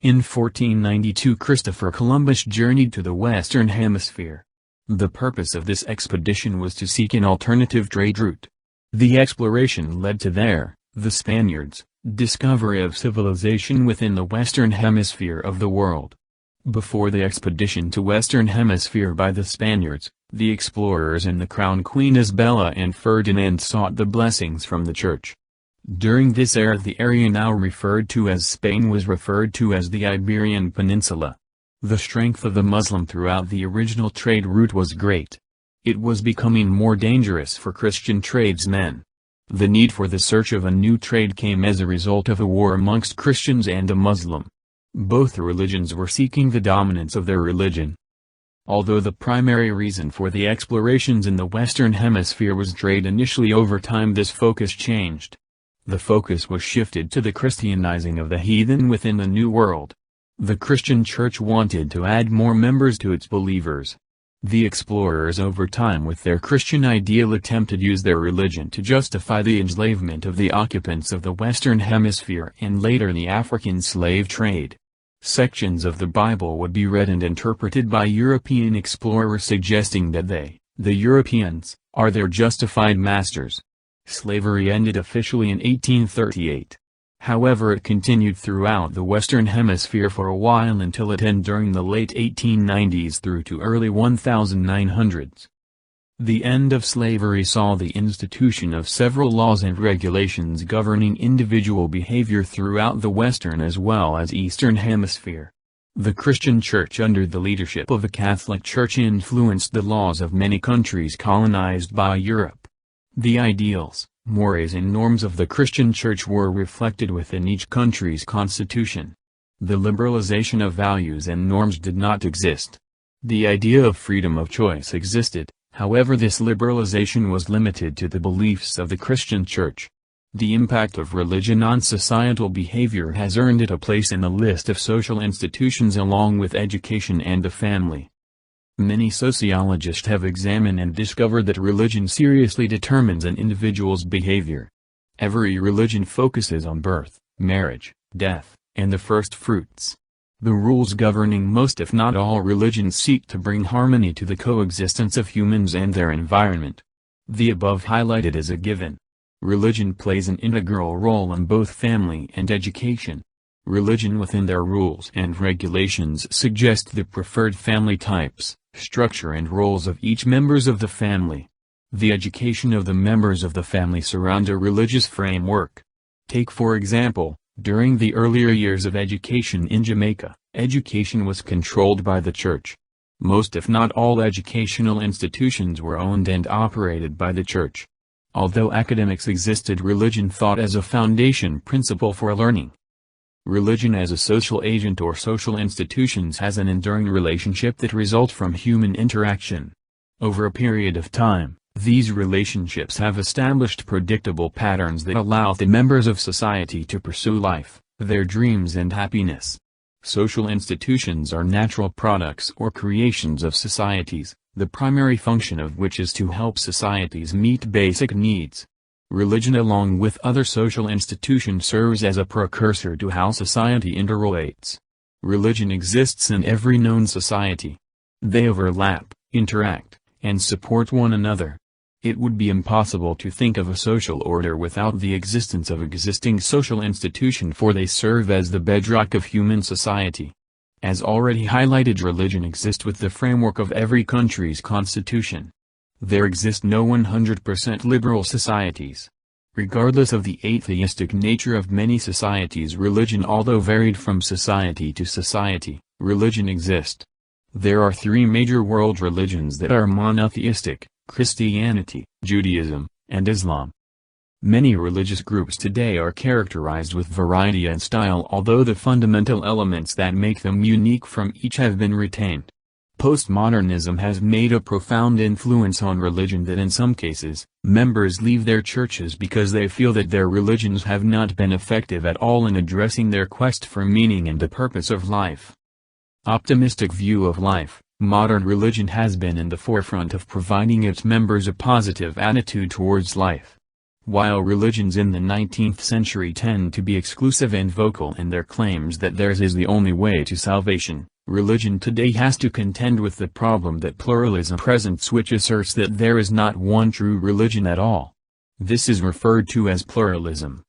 In 1492 Christopher Columbus journeyed to the Western Hemisphere. The purpose of this expedition was to seek an alternative trade route. The exploration led to the Spaniards' discovery of civilization within the Western Hemisphere of the world. Before the expedition to Western Hemisphere by the Spaniards, the explorers and the Crown Queen Isabella and Ferdinand sought the blessings from the Church. During this era the area now referred to as Spain was referred to as the Iberian Peninsula. The strength of the Muslim throughout the original trade route was great. It was becoming more dangerous for Christian tradesmen. The need for the search of a new trade came as a result of a war amongst Christians and the Muslim. Both religions were seeking the dominance of their religion. Although the primary reason for the explorations in the Western Hemisphere was trade initially, over time this focus changed. The focus was shifted to the Christianizing of the heathen within the New World. The Christian Church wanted to add more members to its believers. The explorers over time with their Christian ideal attempted to use their religion to justify the enslavement of the occupants of the Western Hemisphere and later the African slave trade. Sections of the Bible would be read and interpreted by European explorers suggesting that they, the Europeans, are their justified masters. Slavery ended officially in 1838. However, it continued throughout the Western Hemisphere for a while until it ended during the late 1890s through to early 1900s. The end of slavery saw the institution of several laws and regulations governing individual behavior throughout the Western as well as Eastern Hemisphere. The Christian Church under the leadership of the Catholic Church influenced the laws of many countries colonized by Europe. The ideals, mores and norms of the Christian Church were reflected within each country's constitution. The liberalization of values and norms did not exist. The idea of freedom of choice existed, however this liberalization was limited to the beliefs of the Christian Church. The impact of religion on societal behavior has earned it a place in the list of social institutions along with education and the family. Many sociologists have examined and discovered that religion seriously determines an individual's behavior. Every religion focuses on birth, marriage, death, and the first fruits. The rules governing most if not all religions seek to bring harmony to the coexistence of humans and their environment. The above highlighted is a given. Religion plays an integral role in both family and education. Religion within their rules and regulations suggest the preferred family types, structure and roles of each members of the family. The education of the members of the family surround a religious framework. Take for example, during the earlier years of education in Jamaica, education was controlled by the church. Most if not all educational institutions were owned and operated by the church. Although academics existed, religion thought as a foundation principle for learning. Religion as a social agent or social institutions has an enduring relationship that results from human interaction. Over a period of time, these relationships have established predictable patterns that allow the members of society to pursue life, their dreams and happiness. Social institutions are natural products or creations of societies, the primary function of which is to help societies meet basic needs. Religion along with other social institutions serves as a precursor to how society interrelates. Religion exists in every known society. They overlap, interact, and support one another. It would be impossible to think of a social order without the existence of existing social institution, for they serve as the bedrock of human society. As already highlighted, religion exists with the framework of every country's constitution. There exist no 100% liberal societies. Regardless of the atheistic nature of many societies, religion, although varied from society to society, religion exists. There are three major world religions that are monotheistic: Christianity, Judaism, and Islam. Many religious groups today are characterized with variety and style, although the fundamental elements that make them unique from each have been retained. Postmodernism has made a profound influence on religion that in some cases, members leave their churches because they feel that their religions have not been effective at all in addressing their quest for meaning and the purpose of life. Optimistic view of life. Modern religion has been in the forefront of providing its members a positive attitude towards life. While religions in the 19th century tend to be exclusive and vocal in their claims that theirs is the only way to salvation, religion today has to contend with the problem that pluralism presents, which asserts that there is not one true religion at all. This is referred to as pluralism.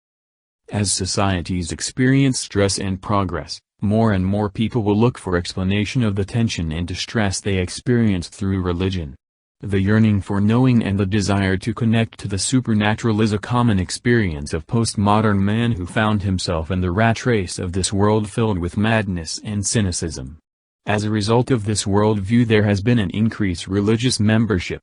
As societies experience stress and progress, more and more people will look for explanation of the tension and distress they experience through religion. The yearning for knowing and the desire to connect to the supernatural is a common experience of postmodern man who found himself in the rat race of this world filled with madness and cynicism. As a result of this worldview, there has been an increased religious membership.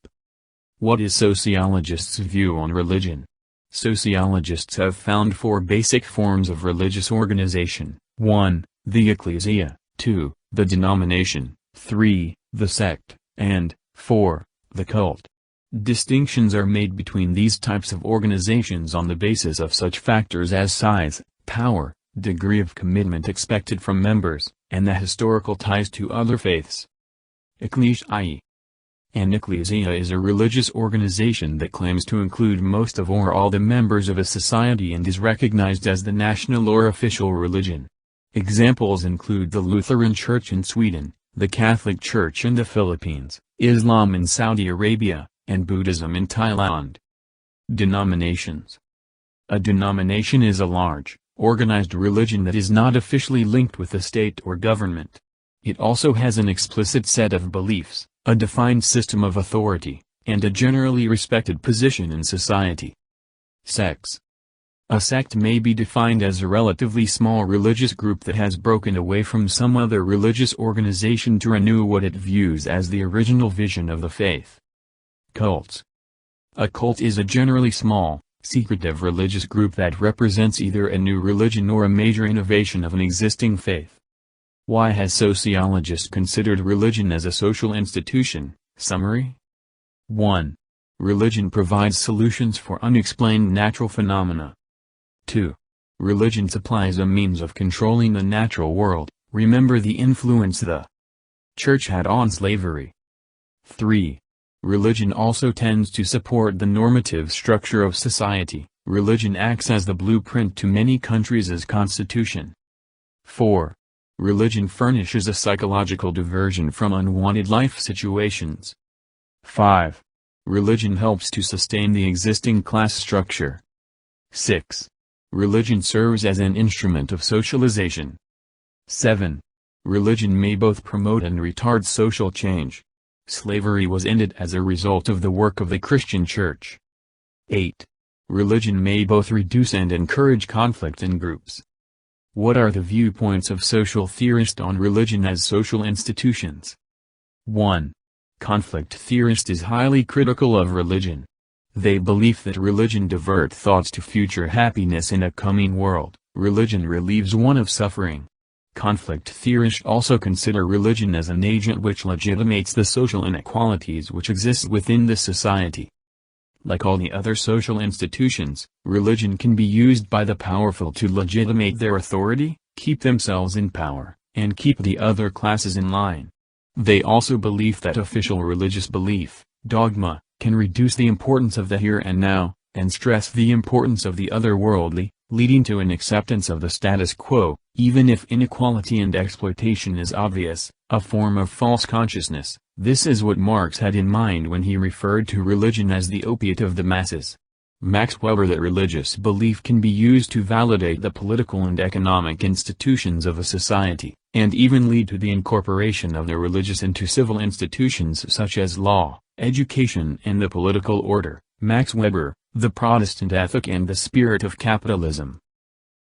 What is sociologists' view on religion? Sociologists have found four basic forms of religious organization: 1. The ecclesia, 2. The denomination, 3. The sect, and 4. The cult. Distinctions are made between these types of organizations on the basis of such factors as size, power, degree of commitment expected from members, and the historical ties to other faiths. Ecclesiae Aniclesia is a religious organization that claims to include most of or all the members of a society and is recognized as the national or official religion. Examples include the Lutheran Church in Sweden, the Catholic Church in the Philippines, Islam in Saudi Arabia, and Buddhism in Thailand. Denominations. A denomination is a large, organized religion that is not officially linked with the state or government. It also has an explicit set of beliefs, a defined system of authority, and a generally respected position in society. Sects. A sect may be defined as a relatively small religious group that has broken away from some other religious organization to renew what it views as the original vision of the faith. Cults. A cult is a generally small, secretive religious group that represents either a new religion or a major innovation of an existing faith. Why has sociologists considered religion as a social institution? Summary. 1. Religion provides solutions for unexplained natural phenomena. 2. Religion supplies a means of controlling the natural world. Remember the influence the Church had on slavery. 3. Religion also tends to support the normative structure of society. Religion acts as the blueprint to many countries' constitution. 4. Religion furnishes a psychological diversion from unwanted life situations. 5. Religion helps to sustain the existing class structure. 6. Religion serves as an instrument of socialization. 7. Religion may both promote and retard social change. Slavery was ended as a result of the work of the Christian Church. 8. Religion may both reduce and encourage conflict in groups. What are the viewpoints of social theorists on religion as social institutions? 1. Conflict theorist is highly critical of religion. They believe that religion diverts thoughts to future happiness in a coming world. Religion relieves one of suffering. Conflict theorists also consider religion as an agent which legitimates the social inequalities which exist within the society. Like all the other social institutions, religion can be used by the powerful to legitimate their authority, keep themselves in power, and keep the other classes in line. They also believe that official religious belief, dogma, can reduce the importance of the here and now, and stress the importance of the otherworldly, leading to an acceptance of the status quo, even if inequality and exploitation is obvious, a form of false consciousness. This is what Marx had in mind when he referred to religion as the opiate of the masses. Max Weber that religious belief can be used to validate the political and economic institutions of a society, and even lead to the incorporation of the religious into civil institutions such as law, education and the political order. Max Weber, The Protestant Ethic and the Spirit of Capitalism.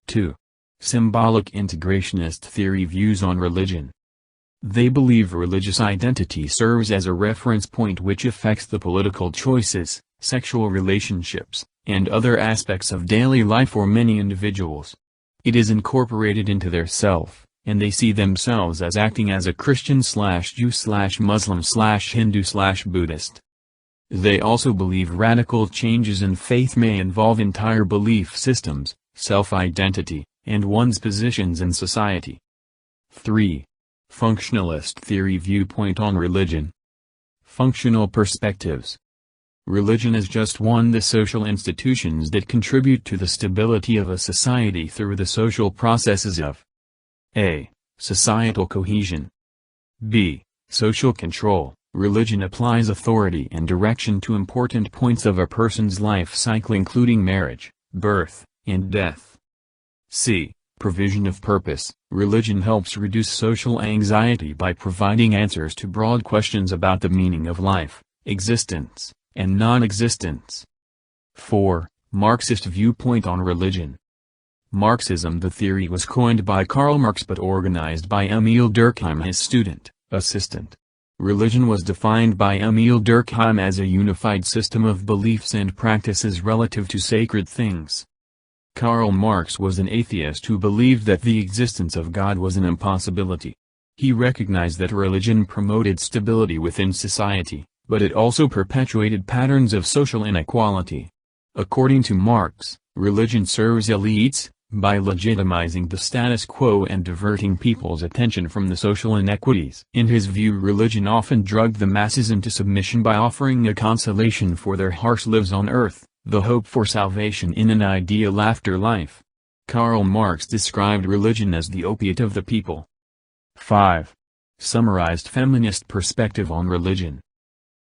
2. Symbolic integrationist theory views on religion. They believe religious identity serves as a reference point which affects the political choices, sexual relationships, and other aspects of daily life for many individuals. It is incorporated into their self, and they see themselves as acting as a Christian/Jew/Muslim/Hindu/Buddhist. They also believe radical changes in faith may involve entire belief systems, self-identity, and one's positions in society. 3. Functionalist theory viewpoint on religion. Functional perspectives. Religion is just one of the social institutions that contribute to the stability of a society through the social processes of a. Societal cohesion. b. Social control. Religion applies authority and direction to important points of a person's life cycle including marriage, birth, and death. c. Provision of purpose. Religion helps reduce social anxiety by providing answers to broad questions about the meaning of life, existence, and non-existence. 4. Marxist viewpoint on religion. Marxism. The theory was coined by Karl Marx but organized by Emil Durkheim, his student, assistant. Religion was defined by Emil Durkheim as a unified system of beliefs and practices relative to sacred things. Karl Marx was an atheist who believed that the existence of God was an impossibility. He recognized that religion promoted stability within society, but it also perpetuated patterns of social inequality. According to Marx, religion serves elites, by legitimizing the status quo and diverting people's attention from the social inequities. In his view, religion often drugged the masses into submission by offering a consolation for their harsh lives on earth, the hope for salvation in an ideal afterlife. Karl Marx described religion as the opiate of the people. 5. Summarized feminist perspective on religion.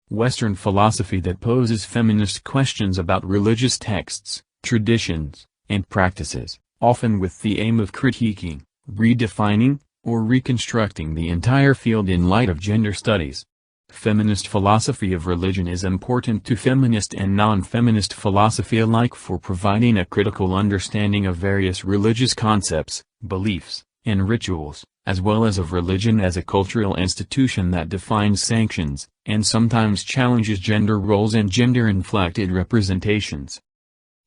Western philosophy that poses feminist questions about religious texts, traditions, and practices, often with the aim of critiquing, redefining, or reconstructing the entire field in light of gender studies. Feminist philosophy of religion is important to feminist and non-feminist philosophy alike for providing a critical understanding of various religious concepts, beliefs, and rituals, as well as of religion as a cultural institution that defines sanctions, and sometimes challenges gender roles and gender-inflected representations.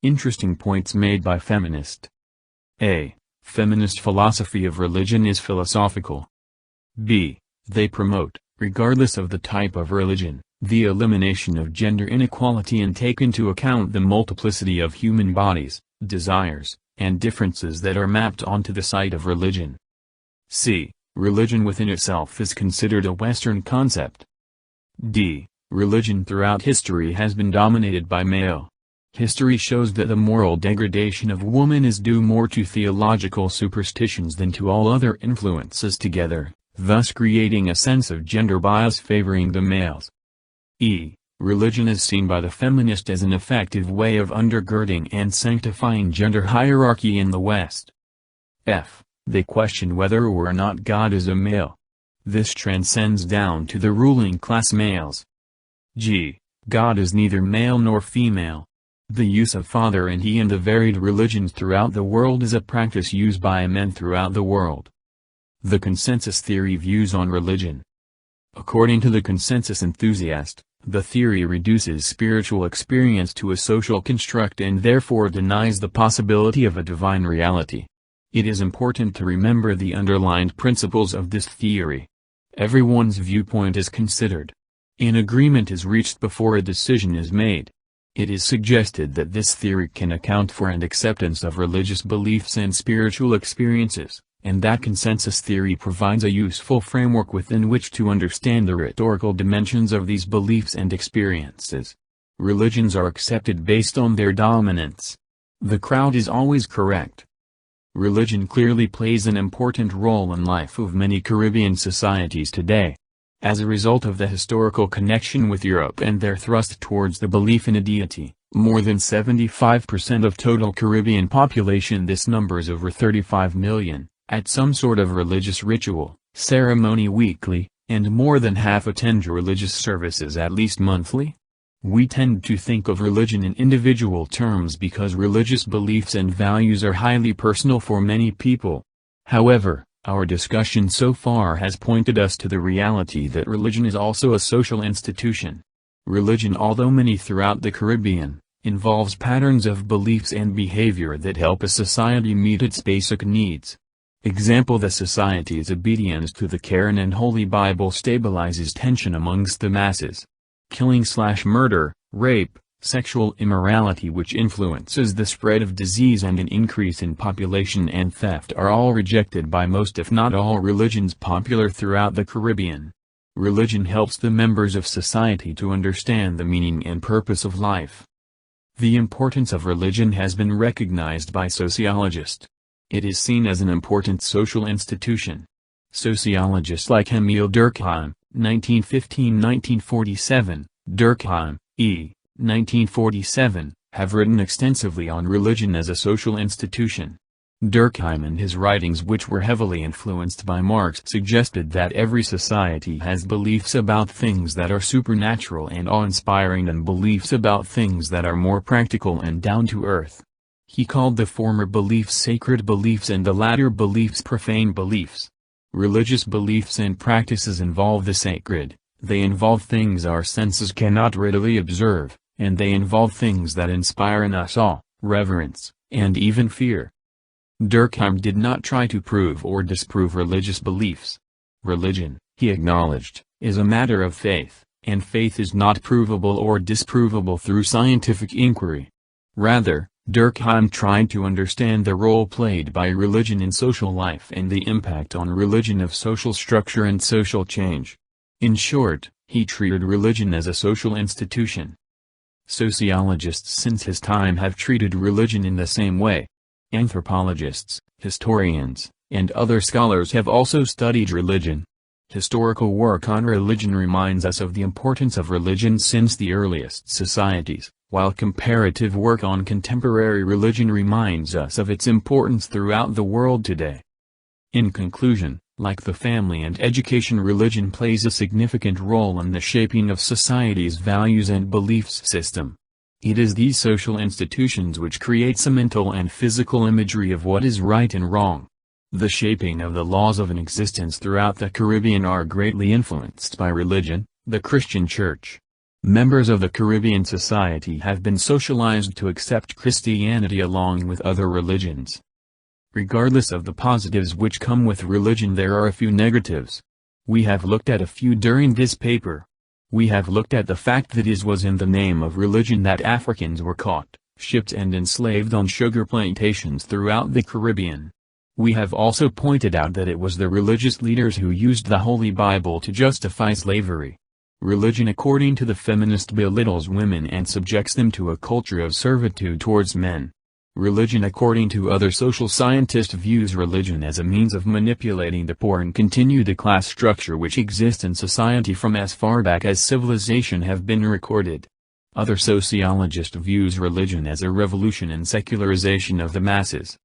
Interesting points made by feminist. A. Feminist philosophy of religion is philosophical. b. They promote, regardless of the type of religion, the elimination of gender inequality and take into account the multiplicity of human bodies, desires, and differences that are mapped onto the site of religion. c. Religion within itself is considered a Western concept. d. Religion throughout history has been dominated by male. History shows that the moral degradation of woman is due more to theological superstitions than to all other influences together, thus creating a sense of gender bias favoring the males. E. Religion is seen by the feminist as an effective way of undergirding and sanctifying gender hierarchy in the West. F. They question whether or not God is a male. This transcends down to the ruling class males. G. God is neither male nor female. The use of father and he in the varied religions throughout the world is a practice used by men throughout the world. The consensus theory views on religion. According to the consensus enthusiast, the theory reduces spiritual experience to a social construct and therefore denies the possibility of a divine reality. It is important to remember the underlying principles of this theory. Everyone's viewpoint is considered. An agreement is reached before a decision is made. It is suggested that this theory can account for an acceptance of religious beliefs and spiritual experiences, and that consensus theory provides a useful framework within which to understand the rhetorical dimensions of these beliefs and experiences. Religions are accepted based on their dominance. The crowd is always correct. Religion clearly plays an important role in life of many Caribbean societies today. As a result of the historical connection with Europe and their thrust towards the belief in a deity, more than 75% of total Caribbean population, this numbers over 35 million, at some sort of religious ritual, ceremony weekly, and more than half attend religious services at least monthly. We tend to think of religion in individual terms because religious beliefs and values are highly personal for many people. However, our discussion so far has pointed us to the reality that religion is also a social institution. Religion, although many throughout the Caribbean, involves patterns of beliefs and behavior that help a society meet its basic needs. Example: the society's obedience to the Quran and Holy Bible stabilizes tension amongst the masses. Killing/murder, rape, sexual immorality which influences the spread of disease and an increase in population and theft are all rejected by most if not all religions popular throughout the Caribbean. Religion helps the members of society to understand the meaning and purpose of life. The importance of religion has been recognized by sociologists. It is seen as an important social institution. Sociologists like Emil Durkheim, 1915–1947, Durkheim, E., 1947, have written extensively on religion as a social institution. Durkheim in his writings, which were heavily influenced by Marx, suggested that every society has beliefs about things that are supernatural and awe-inspiring and beliefs about things that are more practical and down-to-earth. He called the former beliefs sacred beliefs and the latter beliefs profane beliefs. Religious beliefs and practices involve the sacred, they involve things our senses cannot readily observe, and they involve things that inspire in us awe, reverence, and even fear. Durkheim did not try to prove or disprove religious beliefs. Religion, he acknowledged, is a matter of faith, and faith is not provable or disprovable through scientific inquiry. Rather, Durkheim tried to understand the role played by religion in social life and the impact on religion of social structure and social change. In short, he treated religion as a social institution. Sociologists since his time have treated religion in the same way. Anthropologists, historians, and other scholars have also studied religion. Historical work on religion reminds us of the importance of religion since the earliest societies, while comparative work on contemporary religion reminds us of its importance throughout the world today. In conclusion, like the family and education, religion plays a significant role in the shaping of society's values and beliefs system. It is these social institutions which creates a mental and physical imagery of what is right and wrong. The shaping of the laws of an existence throughout the Caribbean are greatly influenced by religion, the Christian Church. Members of the Caribbean society have been socialized to accept Christianity along with other religions. Regardless of the positives which come with religion, there are a few negatives. We have looked at a few during this paper. We have looked at the fact that it was in the name of religion that Africans were caught, shipped and enslaved on sugar plantations throughout the Caribbean. We have also pointed out that it was the religious leaders who used the Holy Bible to justify slavery. Religion, according to the feminist, belittles women and subjects them to a culture of servitude towards men. Religion, according to other social scientists, views religion as a means of manipulating the poor and continue the class structure which exists in society from as far back as civilization have been recorded. Other sociologists views religion as a revolution and secularization of the masses.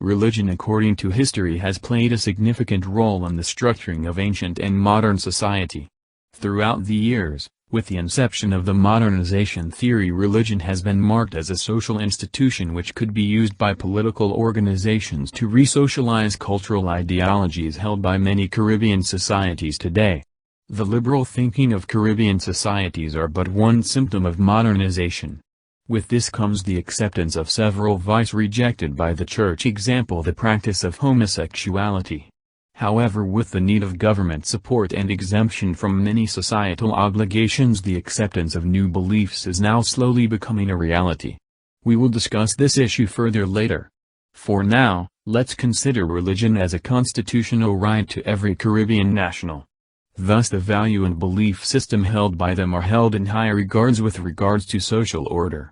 Religion, according to history, has played a significant role in the structuring of ancient and modern society. Throughout the years, with the inception of the modernization theory, religion has been marked as a social institution which could be used by political organizations to re-socialize cultural ideologies held by many Caribbean societies today. The liberal thinking of Caribbean societies are but one symptom of modernization. With this comes the acceptance of several vices rejected by the Church, example the practice of homosexuality. However, with the need of government support and exemption from many societal obligations, the acceptance of new beliefs is now slowly becoming a reality. We will discuss this issue further later. For now, let's consider religion as a constitutional right to every Caribbean national. Thus the value and belief system held by them are held in high regards with regards to social order.